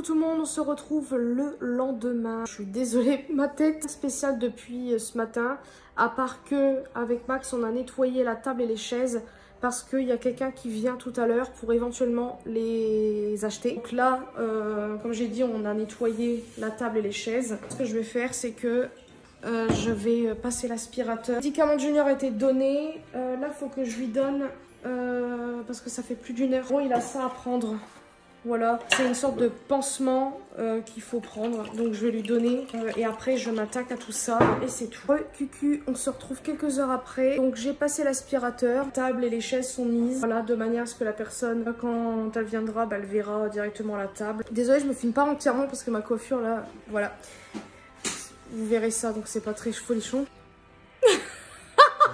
tout le monde, on se retrouve le lendemain. Je suis désolée, ma tête spéciale depuis ce matin. À part que avec Max, on a nettoyé la table et les chaises parce qu'il y a quelqu'un qui vient tout à l'heure pour éventuellement les acheter. Donc là, comme j'ai dit, on a nettoyé la table et les chaises. Ce que je vais faire, c'est que je vais passer l'aspirateur. Le médicament de Junior a été donné. Là, il faut que je lui donne parce que ça fait plus d'1 heure. Bon, il a ça à prendre. Voilà, c'est une sorte de pansement qu'il faut prendre. Donc je vais lui donner et après je m'attaque à tout ça et c'est tout. Cucu, on se retrouve quelques heures après. Donc j'ai passé l'aspirateur, la table et les chaises sont mises. Voilà, de manière à ce que la personne, quand elle viendra, bah, elle verra directement la table. Désolée, je me filme pas entièrement parce que ma coiffure là, voilà. Vous verrez ça, donc c'est pas très folichon.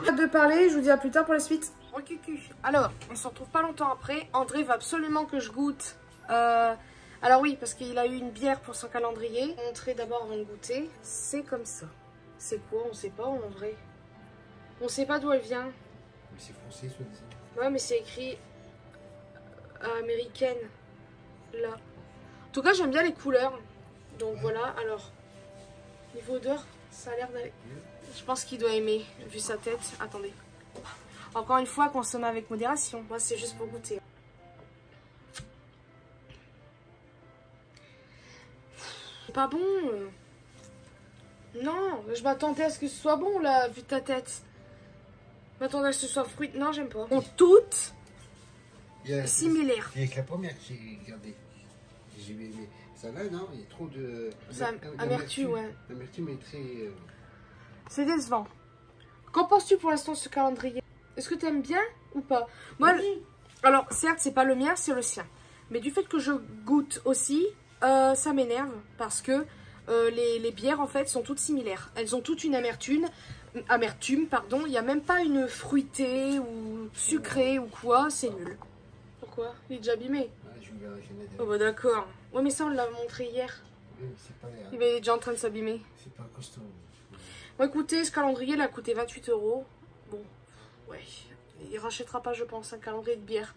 Hâte de parler, je vous dis à plus tard pour la suite. Cucu. Alors, on se retrouve pas longtemps après. André va absolument que je goûte. Alors oui, parce qu'il a eu une bière pour son calendrier. Montrer d'abord avant de goûter. C'est comme ça. C'est quoi? On sait pas en vrai. On sait pas d'où elle vient. Mais c'est français, soi-disant. Ouais, mais c'est écrit américaine. Là. En tout cas, j'aime bien les couleurs. Donc voilà, alors. Niveau odeur, ça a l'air d'aller. Je pense qu'il doit aimer, vu sa tête. Attendez. Encore une fois, consommer avec modération. Moi, c'est juste pour goûter. Pas bon. Non, je m'attendais à ce que ce soit bon là, vu ta tête. Je m'attendais à ce que ce soit fruit. Non, j'aime pas. Sont toutes similaires. C'est la première que j'ai regardée. J'ai aimé. Ça là, non, il y a trop de. Amertume, ouais. L'amertume est très. C'est décevant. Qu'en penses-tu pour l'instant de ce calendrier? Est-ce que tu aimes bien ou pas? Moi, oui. Alors, certes, c'est pas le mien, c'est le sien. Mais du fait que je goûte aussi. Ça m'énerve parce que les bières en fait sont toutes similaires. Elles ont toutes une amertume, pardon. Il n'y a même pas une fruitée ou sucrée ou quoi, c'est nul. Pourquoi? Il est déjà abîmé. Oh bah d'accord. Ouais mais ça on l'a montré hier. Oui, c'est pas il est déjà en train de s'abîmer. C'est pas costaud. Bon écoutez, ce calendrier il a coûté 28 €. Bon, ouais. Il rachètera pas je pense un calendrier de bière.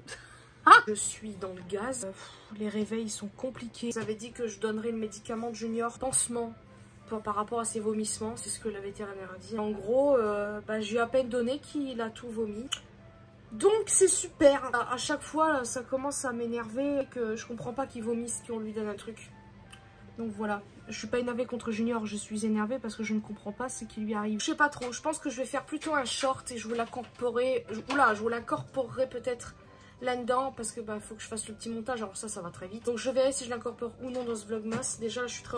Ah, je suis dans le gaz. Les réveils sont compliqués. Vous avez dit que je donnerais le médicament de Junior pansement par rapport à ses vomissements. C'est ce que la vétérinaire a dit. En gros, j'ai à peine donné qu'il a tout vomi. Donc c'est super. À chaque fois, là, ça commence à m'énerver que je comprends pas qu'il vomisse, qu'on lui donne un truc. Donc voilà. Je suis pas énervée contre Junior. Je suis énervée parce que je ne comprends pas ce qui lui arrive. Je sais pas trop. Je pense que je vais faire plutôt un short et je vous l'incorporerai. Oula, je vous l'incorporerai peut-être là-dedans parce que faut que je fasse le petit montage, alors ça va très vite. Donc je verrai si je l'incorpore ou non dans ce vlogmas. Déjà je suis très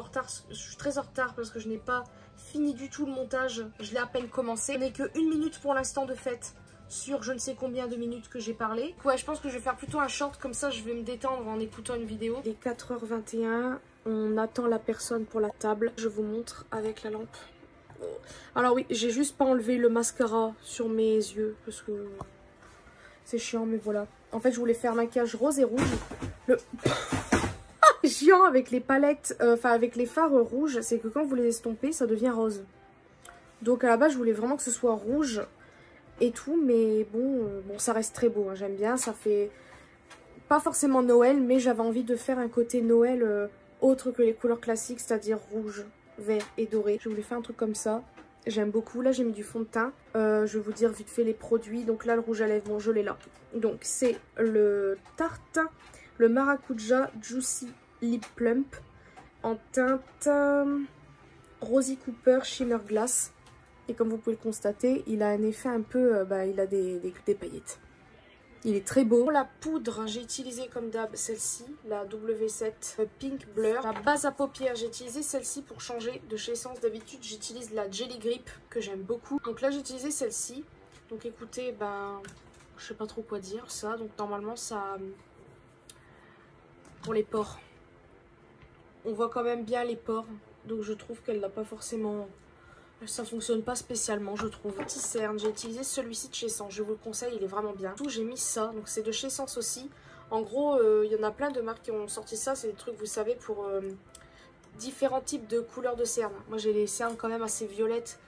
en retard parce que je n'ai pas fini du tout le montage, je l'ai à peine commencé. Je n'ai que 1 minute pour l'instant de fête sur je ne sais combien de minutes que j'ai parlé. Ouais, je pense que je vais faire plutôt un short, comme ça je vais me détendre en écoutant une vidéo. Il est 4h21, on attend la personne pour la table. Je vous montre avec la lampe. Alors oui, j'ai juste pas enlevé le mascara sur mes yeux parce que c'est chiant, mais voilà. En fait, je voulais faire maquillage rose et rouge. Le chiant avec les palettes, avec les fards rouges, c'est que quand vous les estompez, ça devient rose. Donc à la base, je voulais vraiment que ce soit rouge et tout, mais bon, ça reste très beau. Hein, j'aime bien, ça fait pas forcément Noël, mais j'avais envie de faire un côté Noël autre que les couleurs classiques, c'est-à-dire rouge, vert et doré. Je voulais faire un truc comme ça. J'aime beaucoup. Là, j'ai mis du fond de teint. Je vais vous dire vite fait les produits. Donc là, le rouge à lèvres, bon, je l'ai là. Donc, c'est le Tarte, le Maracuja Juicy Lip Plump en teinte Rosy Cooper Shimmer Glass. Et comme vous pouvez le constater, il a un effet un peu... il a des paillettes. Il est très beau. Pour la poudre, j'ai utilisé comme d'hab celle-ci, la W7 Pink Blur. La base à paupières, j'ai utilisé celle-ci pour changer de chez Essence. D'habitude, j'utilise la Jelly Grip que j'aime beaucoup. Donc là, j'ai utilisé celle-ci. Donc écoutez, je sais pas trop quoi dire ça. Donc normalement, ça... Pour les pores. On voit quand même bien les pores. Donc je trouve qu'elle n'a pas forcément... Ça fonctionne pas spécialement, je trouve. Petit cerne, j'ai utilisé celui-ci de chez Essence. Je vous le conseille, il est vraiment bien. Tout, j'ai mis ça, donc c'est de chez Essence aussi. En gros, il y en a plein de marques qui ont sorti ça. C'est des trucs, vous savez, pour différents types de couleurs de cernes. Moi, j'ai les cernes quand même assez violettes,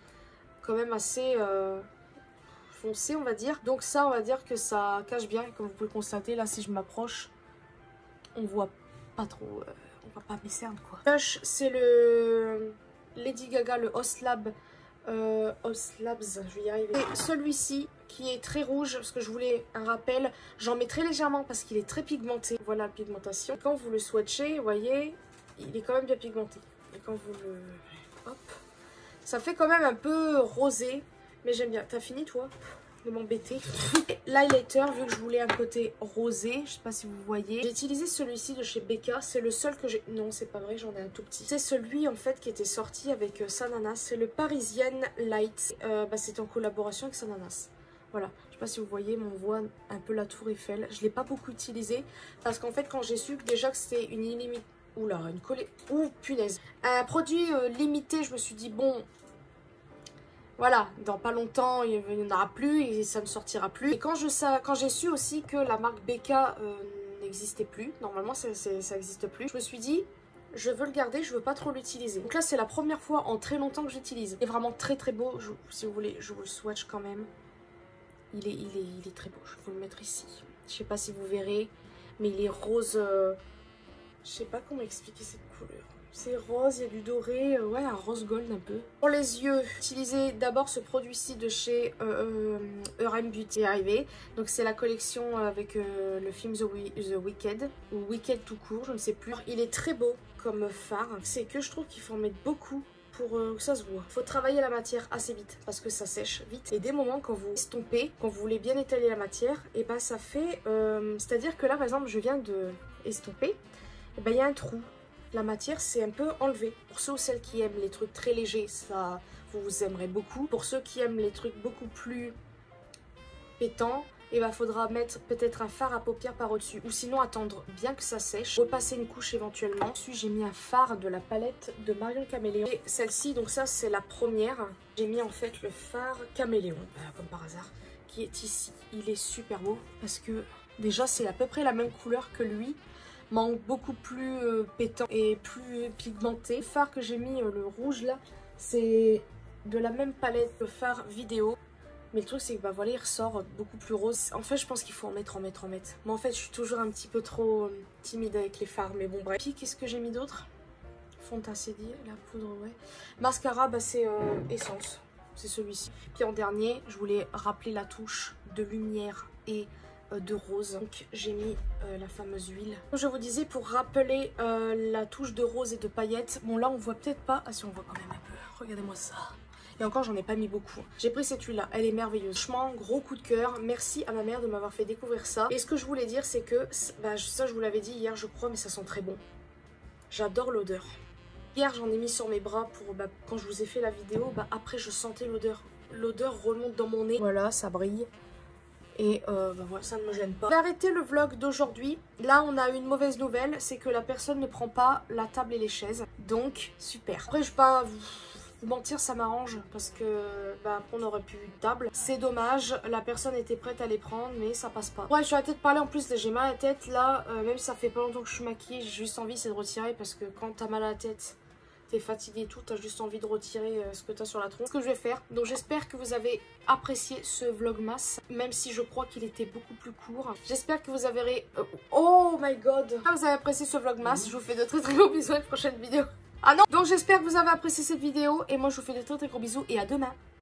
quand même assez foncées, on va dire. Donc ça, on va dire que ça cache bien. Comme vous pouvez le constater, là, si je m'approche, on voit pas trop. on va pas m'esserne quoi. Blush, c'est le Lady Gaga, le Oslab. Oslabs, je vais y arriver. Et celui-ci qui est très rouge parce que je voulais un rappel. J'en mets très légèrement parce qu'il est très pigmenté. Voilà la pigmentation. Quand vous le swatchez, vous voyez, il est quand même bien pigmenté. Et quand vous le... Hop. Ça fait quand même un peu rosé. Mais j'aime bien. T'as fini toi de m'embêter? L'highlighter, vu que je voulais un côté rosé, je sais pas si vous voyez. J'ai utilisé celui-ci de chez Becca. C'est le seul que j'ai... Non, c'est pas vrai, j'en ai un tout petit. C'est celui en fait qui était sorti avec Sananas. C'est le Parisian Light. C'est en collaboration avec Sananas. Voilà, je sais pas si vous voyez, mais on voit un peu la tour Eiffel. Je l'ai pas beaucoup utilisé parce qu'en fait quand j'ai su que déjà que c'était une illimitée... Oula, une collée... Ouh, punaise. Un produit limité, je me suis dit bon... Voilà, dans pas longtemps, il n'y en aura plus et ça ne sortira plus. Et quand j'ai su aussi que la marque Becca n'existait plus, normalement ça n'existe plus, je me suis dit, je veux le garder, je veux pas trop l'utiliser. Donc là, c'est la première fois en très longtemps que j'utilise. Il est vraiment très très beau, si vous voulez, je vous le swatch quand même. Il est très beau, je vais vous le mettre ici. Je sais pas si vous verrez, mais il est rose, je sais pas comment expliquer cette couleur. C'est rose, il y a du doré, ouais, un rose gold un peu. Pour les yeux, utilisez d'abord ce produit-ci de chez RM Beauty arrivé. Donc c'est la collection avec le film The Wicked, ou Wicked tout court, je ne sais plus. Il est très beau comme fard, c'est que je trouve qu'il faut en mettre beaucoup pour que ça se voit. Il faut travailler la matière assez vite parce que ça sèche vite. Et des moments quand vous estompez, quand vous voulez bien étaler la matière, et ben ça fait... C'est-à-dire que là par exemple je viens de estomper, et ben il y a un trou. La matière c'est un peu enlevé. Pour ceux ou celles qui aiment les trucs très légers, ça vous aimerez beaucoup. Pour ceux qui aiment les trucs beaucoup plus pétants, et ben faudra mettre peut-être un fard à paupières par au-dessus. Ou sinon attendre bien que ça sèche. Repasser une couche éventuellement. Dessus j'ai mis un fard de la palette de Marion Caméléon. Et celle-ci, donc ça c'est la première. J'ai mis en fait le fard Caméléon, comme par hasard, qui est ici. Il est super beau parce que déjà c'est à peu près la même couleur que lui. Manque beaucoup plus pétant et plus pigmenté. Le fard que j'ai mis, le rouge là, c'est de la même palette que le fard vidéo. Mais le truc c'est que bah voilà, il ressort beaucoup plus rose. En fait je pense qu'il faut en mettre. Moi en fait je suis toujours un petit peu trop timide avec les fards, mais bon bref. Puis qu'est-ce que j'ai mis d'autre? Fond à cédille, la poudre, ouais. Mascara, bah c'est Essence, c'est celui-ci. Puis en dernier, je voulais rappeler la touche de lumière et de rose. Donc j'ai mis la fameuse huile. Je vous disais pour rappeler la touche de rose et de paillettes. Bon là on voit peut-être pas. Ah si, on voit quand même un peu. Regardez-moi ça. Et encore j'en ai pas mis beaucoup. J'ai pris cette huile là, elle est merveilleuse. Franchement gros coup de cœur. Merci à ma mère de m'avoir fait découvrir ça. Et ce que je voulais dire c'est que, bah, ça je vous l'avais dit hier je crois, mais ça sent très bon. J'adore l'odeur. Hier j'en ai mis sur mes bras pour quand je vous ai fait la vidéo, après je sentais l'odeur. L'odeur remonte dans mon nez. Voilà, ça brille. Et voilà, ça ne me gêne pas. Je vais arrêter le vlog d'aujourd'hui. Là, on a une mauvaise nouvelle. C'est que la personne ne prend pas la table et les chaises. Donc, super. Après, je ne vais pas vous mentir, ça m'arrange. Parce que, après, on n'aurait plus de table. C'est dommage. La personne était prête à les prendre, mais ça passe pas. Ouais, je suis à la tête de parler. En plus, j'ai mal à la tête. Là, même si ça fait pas longtemps que je suis maquillée, j'ai juste envie, c'est de retirer. Parce que quand t'as mal à la tête... t'es fatigué et tout, t'as juste envie de retirer ce que t'as sur la tronche. Ce que je vais faire. Donc j'espère que vous avez apprécié ce vlogmas, même si je crois qu'il était beaucoup plus court. J'espère que vous avez... Oh my god! Vous avez apprécié ce vlogmas, je vous fais de très très gros bisous à une prochaine vidéo. Ah non! Donc j'espère que vous avez apprécié cette vidéo, et moi je vous fais de très très gros bisous, et à demain!